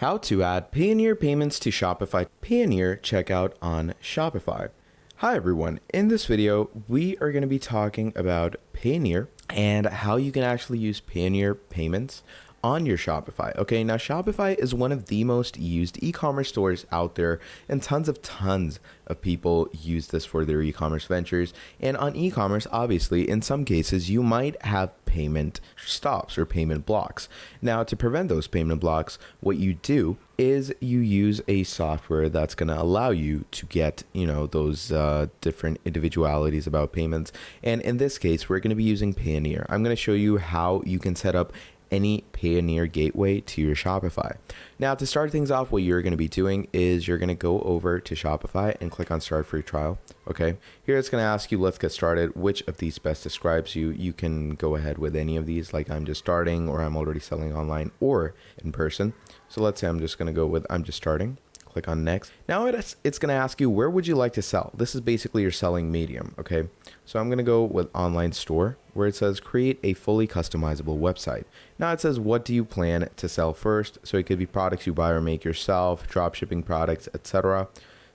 How to add Payoneer payments to Shopify Payoneer checkout on Shopify. Hi everyone, in this video we are going to be talking about Payoneer and how you can actually use Payoneer payments on your Shopify. Okay, now Shopify is one of the most used e-commerce stores out there, and tons of people use this for their e-commerce ventures. And on e-commerce, obviously, in some cases, you might have payment stops or payment blocks. Now, to prevent those payment blocks, what you do is you use a software that's going to allow you to get, those different individualities about payments. And in this case, we're going to be using Payoneer. I'm going to show you how you can set up any Payoneer gateway to your Shopify. Now, to start things off, what you're going to be doing is you're going to go over to Shopify and click on Start Free Trial. Okay, here it's going to ask you, let's get started, which of these best describes you. You can go ahead with any of these, like I'm just starting, or I'm already selling online or in person. So let's say I'm just going to go with I'm just starting. Click on next. Now it's going to ask you, where would you like to sell? This is basically your selling medium. Okay, so I'm going to go with online store, where it says create a fully customizable website. Now it says, what do you plan to sell first? So it could be products you buy or make yourself, drop shipping products, etc.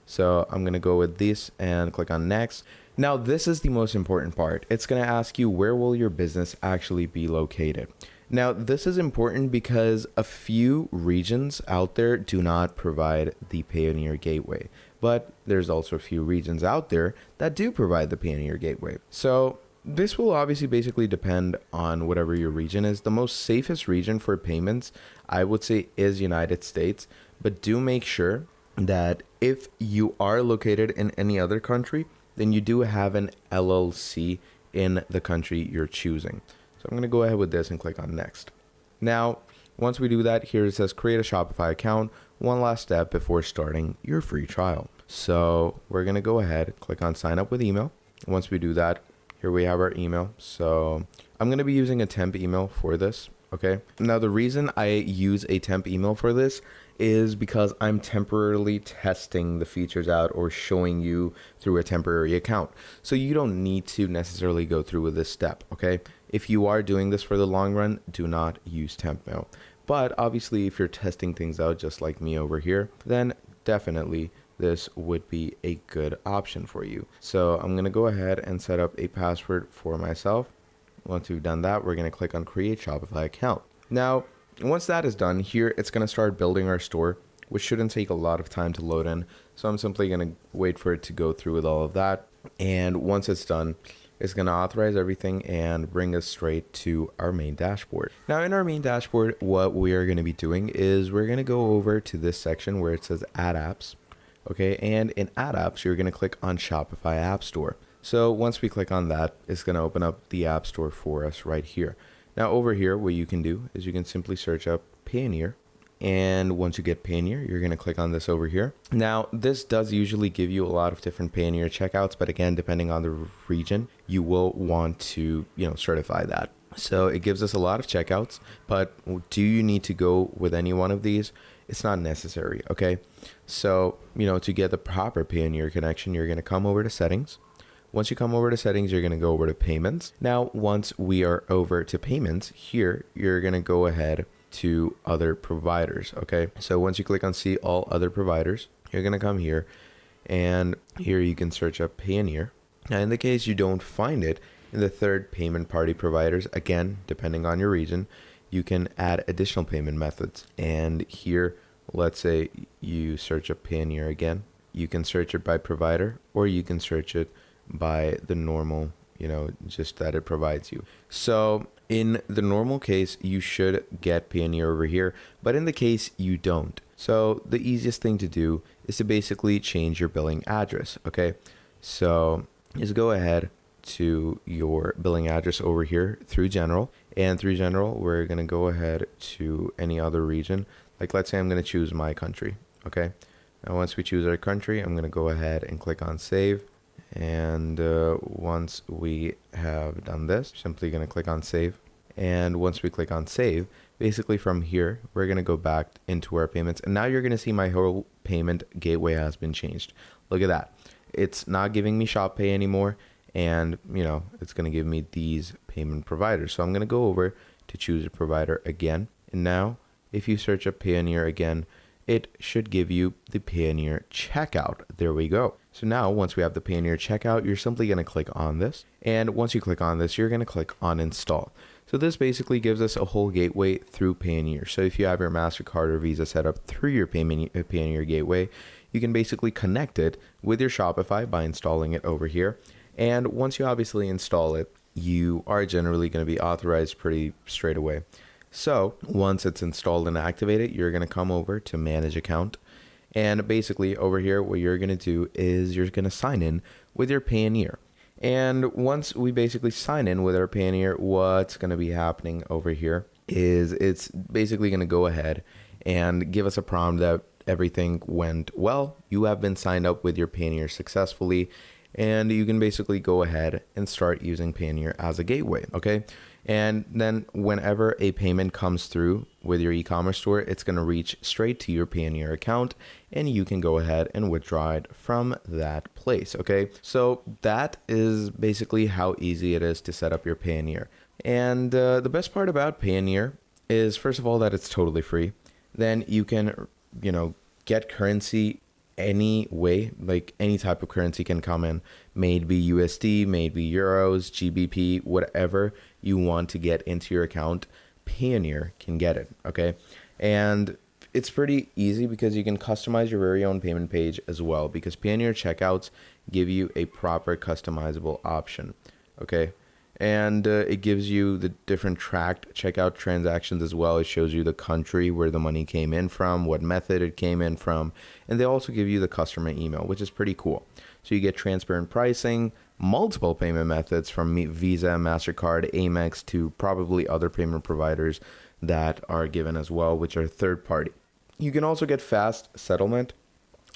So I'm going to go with this and click on next. Now this is the most important part. It's going to ask you, where will your business actually be located? Now, this is important because a few regions out there do not provide the Payoneer gateway, but there's also a few regions out there that do provide the Payoneer gateway. So this will obviously basically depend on whatever your region is. The most safest region for payments, I would say, is United States, but do make sure that if you are located in any other country, then you do have an LLC in the country you're choosing. So I'm going to go ahead with this and click on next. Now, once we do that, here it says create a Shopify account. One last step before starting your free trial. So we're going to go ahead, click on sign up with email. Once we do that, here we have our email. So I'm going to be using a temp email for this. Okay. Now, the reason I use a temp email for this is because I'm temporarily testing the features out or showing you through a temporary account. So you don't need to necessarily go through with this step. Okay. If you are doing this for the long run, do not use temp mail. But obviously, if you're testing things out just like me over here, then definitely this would be a good option for you. So I'm going to go ahead and set up a password for myself. Once we've done that, we're going to click on create Shopify account. Now, once that is done, here it's going to start building our store, which shouldn't take a lot of time to load in. So I'm simply going to wait for it to go through with all of that. And once it's done, it's going to authorize everything and bring us straight to our main dashboard. Now, in our main dashboard, what we are going to be doing is we're going to go over to this section where it says add apps. Okay, and in add apps, you're going to click on Shopify App Store. So once we click on that, it's going to open up the App Store for us right here. Now over here, what you can do is you can simply search up Payoneer. And once you get Payoneer, you're going to click on this over here. Now, this does usually give you a lot of different Payoneer checkouts, but again, depending on the region, you will want to, certify that. So it gives us a lot of checkouts, but do you need to go with any one of these? It's not necessary, okay? So, to get the proper Payoneer connection, you're going to come over to settings. Once you come over to settings, you're going to go over to payments. Now, once we are over to payments, here, you're going to go ahead to other providers. Okay, so once you click on see all other providers, you're going to come here, and here you can search up Payoneer. Now, in the case you don't find it in the third payment party providers, again, depending on your region, you can add additional payment methods. And here, let's say you search up Payoneer again, you can search it by provider, or you can search it by the normal, just that it provides you. So in the normal case, you should get Payoneer over here, but in the case you don't. So the easiest thing to do is to basically change your billing address. Okay, so just go ahead to your billing address over here through general, and through general, we're going to go ahead to any other region. Like, let's say I'm going to choose my country. Okay, now once we choose our country, I'm going to go ahead and click on save. And once we have done this, simply going to click on save. And once we click on save, basically from here, we're going to go back into our payments. And now you're going to see my whole payment gateway has been changed. Look at that. It's not giving me Shop Pay anymore. And, it's going to give me these payment providers. So I'm going to go over to choose a provider again. And now if you search up Payoneer again, it should give you the Payoneer checkout. There we go. So now once we have the Payoneer checkout, you're simply going to click on this. And once you click on this, you're going to click on install. So this basically gives us a whole gateway through Payoneer. So if you have your MasterCard or Visa set up through your Payoneer gateway, you can basically connect it with your Shopify by installing it over here. And once you obviously install it, you are generally going to be authorized pretty straight away. So once it's installed and activated, you're going to come over to manage account. And basically over here, what you're going to do is you're going to sign in with your Payoneer. And once we basically sign in with our Payoneer, what's going to be happening over here is it's basically going to go ahead and give us a prompt that everything went well. You have been signed up with your Payoneer successfully, and you can basically go ahead and start using Payoneer as a gateway, okay? And then whenever a payment comes through with your e-commerce store, it's going to reach straight to your Payoneer account, and you can go ahead and withdraw it from that place, okay? So that is basically how easy it is to set up your Payoneer. And the best part about Payoneer is, first of all, that it's totally free. Then you can, get currency any way, like any type of currency can come in, maybe USD, maybe euros, GBP, whatever you want to get into your account, Payoneer can get it, okay? And it's pretty easy because you can customize your very own payment page as well, because Payoneer checkouts give you a proper customizable option, okay? And it gives you the different tracked checkout transactions as well. It shows you the country where the money came in from, what method it came in from, and they also give you the customer email, which is pretty cool. So you get transparent pricing, multiple payment methods from Visa, MasterCard, Amex to probably other payment providers that are given as well, which are third party. You can also get fast settlement,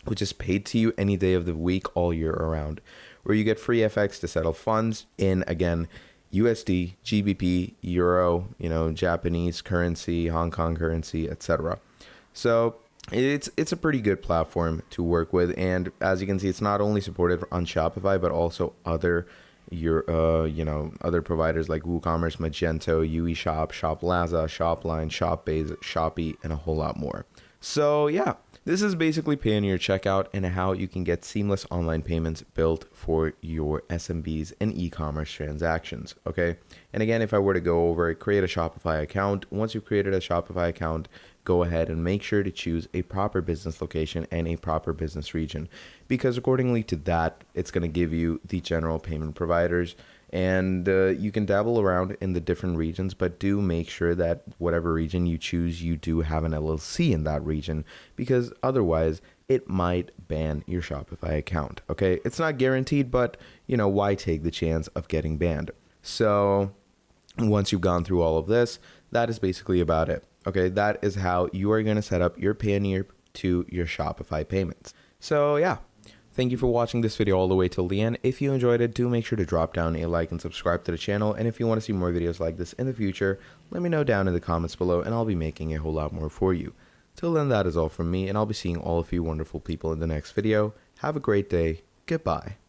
which is paid to you any day of the week all year around, where you get free FX to settle funds in, again, USD, GBP, Euro, Japanese currency, Hong Kong currency, etc. So it's a pretty good platform to work with, and as you can see, it's not only supported on Shopify but also other other providers like WooCommerce, Magento, UeShop, ShopLaza, Shopline, ShopBase, Shopee, and a whole lot more. So yeah, this is basically Payoneer checkout and how you can get seamless online payments built for your SMBs and e-commerce transactions, okay? And again, if I were to go over, create a Shopify account. Once you've created a Shopify account, go ahead and make sure to choose a proper business location and a proper business region, because accordingly to that, it's going to give you the general payment providers. And you can dabble around in the different regions, but do make sure that whatever region you choose, you do have an LLC in that region, because otherwise it might ban your Shopify account, okay? It's not guaranteed, but, why take the chance of getting banned? So once you've gone through all of this, that is basically about it, okay? That is how you are going to set up your Payoneer to your Shopify payments. So yeah. Thank you for watching this video all the way till the end. If you enjoyed it, do make sure to drop down a like and subscribe to the channel. And if you want to see more videos like this in the future, let me know down in the comments below and I'll be making a whole lot more for you. Till then, that is all from me, and I'll be seeing all of you wonderful people in the next video. Have a great day. Goodbye.